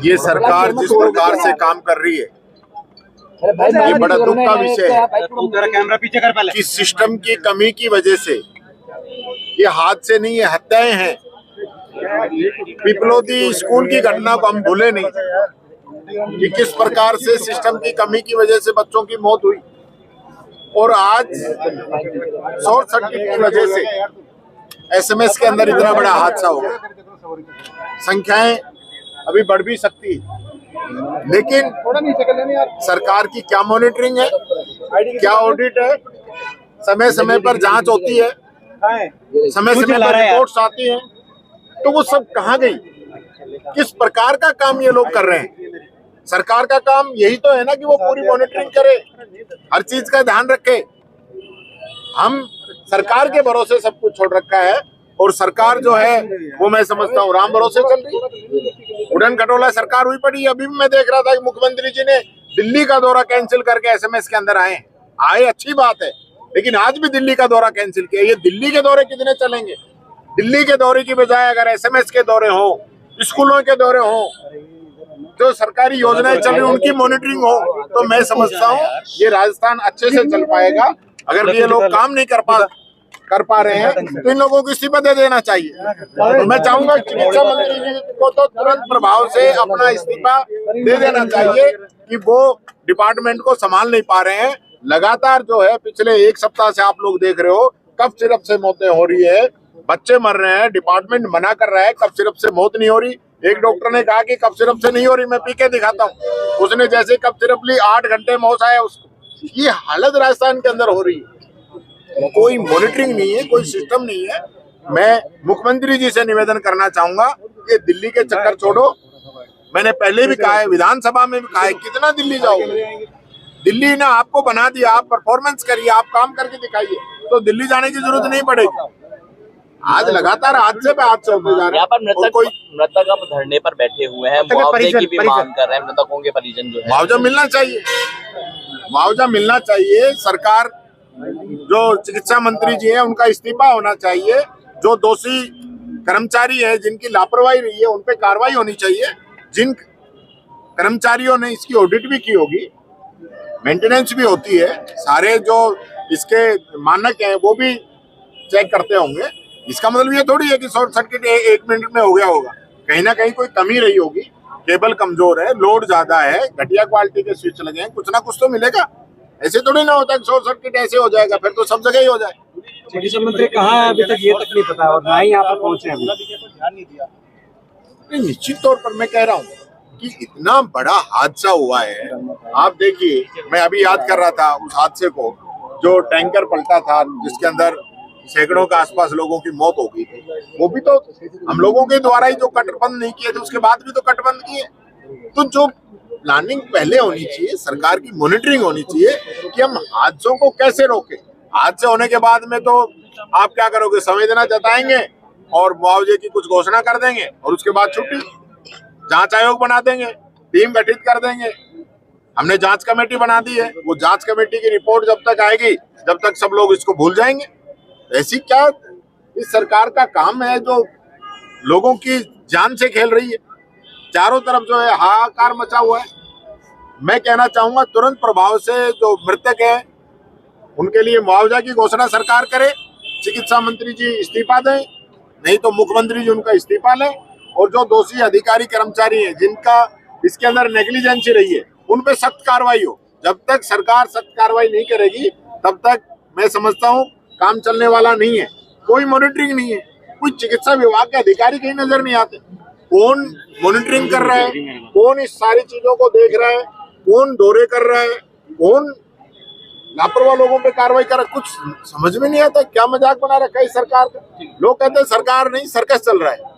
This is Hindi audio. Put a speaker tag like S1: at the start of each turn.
S1: ये सरकार जिस प्रकार से काम कर रही है, ये बड़ा दुख का विषय है कि सिस्टम की कमी की वजह से ये हादसे नहीं, ये हत्याएं हैं। पिपलोदी स्कूल की घटना को हम भूले नहीं कि किस प्रकार से सिस्टम की कमी की वजह से बच्चों की मौत हुई, और आज शॉर्ट सर्किट की वजह से एसएमएस के अंदर इतना बड़ा हादसा हो गया। संख्याएं अभी बढ़ भी सकती है, लेकिन सरकार की क्या मॉनिटरिंग है, क्या ऑडिट है, समय समय पर जांच होती है, समय समय पर रिपोर्ट्स आती हैं, तो वो सब कहाँ गई? किस प्रकार का काम ये लोग कर रहे हैं? सरकार का काम यही तो है ना कि वो पूरी मॉनिटरिंग करे, हर चीज का ध्यान रखे। हम सरकार के भरोसे सब कुछ छोड़ रखा है, और सरकार जो है वो मैं समझता हूँ राम भरोसे चल रही है। उड़न खटोला सरकार हुई पड़ी है। अभी भी मैं देख रहा था कि मुख्यमंत्री जी ने दिल्ली का दौरा कैंसिल करके एसएमएस के अंदर आए, अच्छी बात है, लेकिन आज भी दिल्ली का दौरा कैंसिल किया। ये दिल्ली के दौरे कितने चलेंगे? दिल्ली के दौरे की बजाय अगर एसएमएस के दौरे हो, स्कूलों के दौरे हो, जो सरकारी योजनाएं चल रही उनकी मॉनिटरिंग हो, तो मैं समझता हूँ ये राजस्थान अच्छे से चल पाएगा। अगर ये लोग काम नहीं कर पा रहे हैं तो इन लोगों को इस्तीफा दे देना चाहिए। तो मैं चाहूंगा चिकित्सा मंत्री जी को तो तुरंत प्रभाव से अपना इस्तीफा दे देना चाहिए कि वो डिपार्टमेंट को संभाल नहीं पा रहे हैं। लगातार जो है पिछले एक सप्ताह से आप लोग देख रहे हो कफ सिरप से मौतें हो रही है, बच्चे मर रहे हैं, डिपार्टमेंट मना कर रहा है कफ सिरप से मौत नहीं हो रही। एक डॉक्टर ने कहा कि कफ सिरप से नहीं हो रही, मैं पी के दिखाता हूँ। उसने जैसे कफ सिरप ली 8 घंटे में होश आया उसको। ये हालत राजस्थान के अंदर हो रही है, कोई मॉनिटरिंग नहीं है, कोई सिस्टम नहीं है। मैं मुख्यमंत्री जी से निवेदन करना चाहूंगा कि दिल्ली के चक्कर छोड़ो। मैंने पहले भी कहा है, विधानसभा में भी कहा है, कितना दिल्ली जाओगे? दिल्ली ने आपको बना दिया, आप परफॉर्मेंस करिए, आप काम करके दिखाइए, तो दिल्ली जाने की जरूरत नहीं पड़ेगी। आज लगातार हादसे पे हादसे होते जा रहे हैं।
S2: यहाँ पर मृतक अब धरने पर बैठे हुए हैं, मुआवजे की भी मांग कर रहे हैं। मृतकों के परिजन जो है,
S1: मुआवजा मिलना चाहिए, मुआवजा मिलना चाहिए। सरकार जो चिकित्सा मंत्री जी है उनका इस्तीफा होना चाहिए। जो दोषी कर्मचारी है, जिनकी लापरवाही रही है, उन पे कार्रवाई होनी चाहिए। जिन कर्मचारियों ने इसकी ऑडिट भी की होगी, मेंटेनेंस भी होती है, सारे जो इसके मानक हैं वो भी चेक करते होंगे। इसका मतलब ये थोड़ी है कि शॉर्ट सर्किट 1 मिनट में हो गया होगा। कहीं ना कहीं कोई कमी रही होगी, केबल कमजोर है, लोड ज्यादा है, घटिया क्वालिटी के स्विच लगे हैं, कुछ ना कुछ तो मिलेगा। ऐसे थोड़ी ना होता है शॉर्ट सर्किट ऐसे हो जाएगा, फिर तो सब जगह ही हो जाए।
S3: चिकित्सा मंत्री कहाँ है अभी तक ये तक नहीं पता, और ना ही यहाँ पर पहुंचे अभी।
S1: निश्चित तौर पर मैं कह रहा हूँ कि इतना बड़ा हादसा हुआ है। आप देखिए, मैं अभी याद कर रहा था उस हादसे को, जो टैंकर पलटा था जिसके अंदर सैकड़ों के आसपास लोगों की मौत हो गई थी। वो भी तो हम लोगों के द्वारा ही जो कटबंद नहीं किए थे, उसके बाद भी तो कटबंद किए। तो जो प्लानिंग पहले होनी चाहिए, सरकार की मॉनिटरिंग होनी चाहिए कि हम हादसों को कैसे रोकें। हादसे होने के बाद में तो आप क्या करोगे? संवेदना जताएंगे और मुआवजे की कुछ घोषणा कर देंगे, और उसके बाद छुट्टी, जांच आयोग बना देंगे, टीम गठित कर देंगे। हमने जांच कमेटी बना दी है, वो जांच कमेटी की रिपोर्ट जब तक आएगी, जब तक सब लोग इसको भूल जाएंगे। ऐसी क्या इस सरकार का काम है जो लोगों की जान से खेल रही है? चारों तरफ जो है हाहाकार मचा हुआ है। मैं कहना चाहूंगा तुरंत प्रभाव से जो मृतक है उनके लिए मुआवजा की घोषणा सरकार करे, चिकित्सा मंत्री जी इस्तीफा दें, नहीं तो मुख्यमंत्री जी उनका इस्तीफा लें, और जो दोषी अधिकारी कर्मचारी हैं जिनका इसके अंदर नेग्लिजेंसी रही है उन पे सख्त कार्रवाई हो। जब तक सरकार सख्त कार्रवाई नहीं करेगी तब तक मैं समझता हूँ काम चलने वाला नहीं है। कोई मॉनिटरिंग नहीं है, कोई चिकित्सा विभाग के अधिकारी कहीं नजर नहीं आते। कौन मॉनिटरिंग कर रहा है, कौन इस सारी चीजों को देख रहा है, कौन दौरे कर रहा है, कौन लापरवाह लोगों पे कार्रवाई कर रहा है, कुछ समझ में नहीं आता। क्या मजाक बना रखा है इस सरकार का। लोग कहते हैं सरकार नहीं, सर्कस चल रहा है।